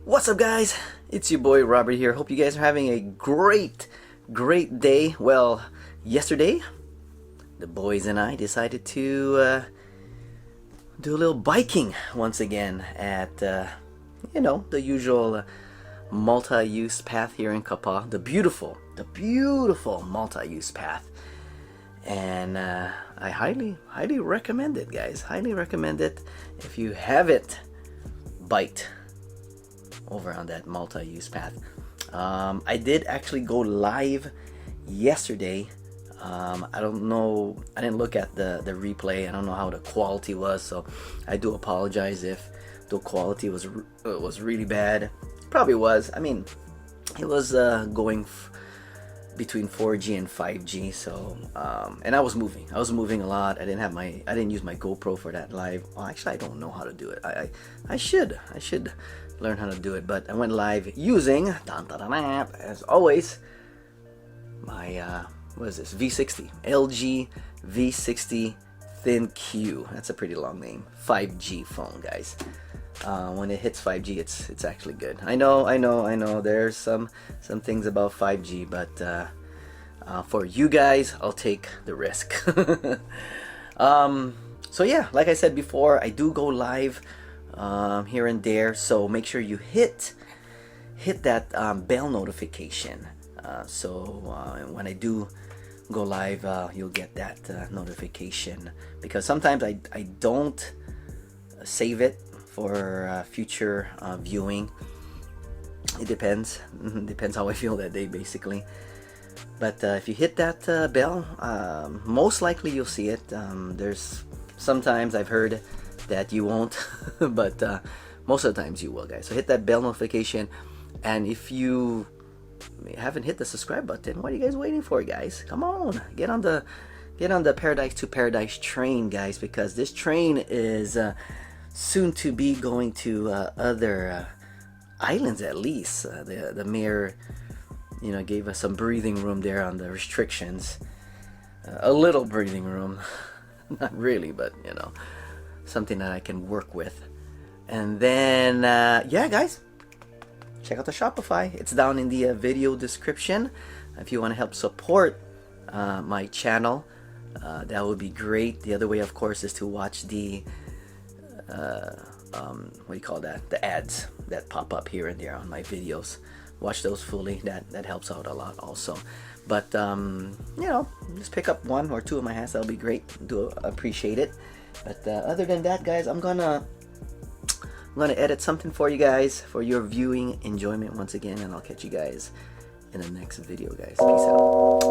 What's up, guys? It's your boy Robert here. Hope you guys are having a great day. Well, yesterday the boys and I decided to do a little biking once again at the usual multi-use path here in Kapaa, the beautiful multi-use path. And I highly recommend it, guys. Highly recommend it if you haven't biked over on that multi-use path. I did actually go live yesterday. I don't know, I didn't look at the replay. I don't know how the quality was, so I do apologize if the quality was really bad. Probably was. I mean, it was going between 4G and 5G, so and I was moving a lot. I didn't use my GoPro for that live. Well, actually, I don't know how to do it. I should learn how to do it, but I went live using, as always, my what is this, V60 LG V60 Thin Q. That's a pretty long name. 5G phone, guys. When it hits 5G, it's actually good. I know there's some things about 5G, but for you guys, I'll take the risk. So yeah, like I said before, I do go live here and there, so make sure you hit that bell notification, so when I do go live, you'll get that notification, because sometimes I don't save it for future viewing. It depends how I feel that day, basically. But if you hit that bell, most likely you'll see it. There's sometimes I've heard that you won't, but most of the times you will, guys. So hit that bell notification, and if you haven't hit the subscribe button, what are you guys waiting for, guys? Come on, get on the Paradise to Paradise train, guys, because this train is soon to be going to other islands, at least. The mayor, gave us some breathing room there on the restrictions. A little breathing room, not really, but something that I can work with. And then yeah, guys, check out the Shopify. It's down in the video description. If you want to help support my channel, that would be great. The other way, of course, is to watch the what do you call that, the ads that pop up here and there on my videos. Watch those fully. That helps out a lot also. But just pick up one or two of my hats. That'll be great. Do appreciate it. But other than that, guys, I'm gonna edit something for you guys for your viewing enjoyment once again, and I'll catch you guys in the next video, guys. Peace out.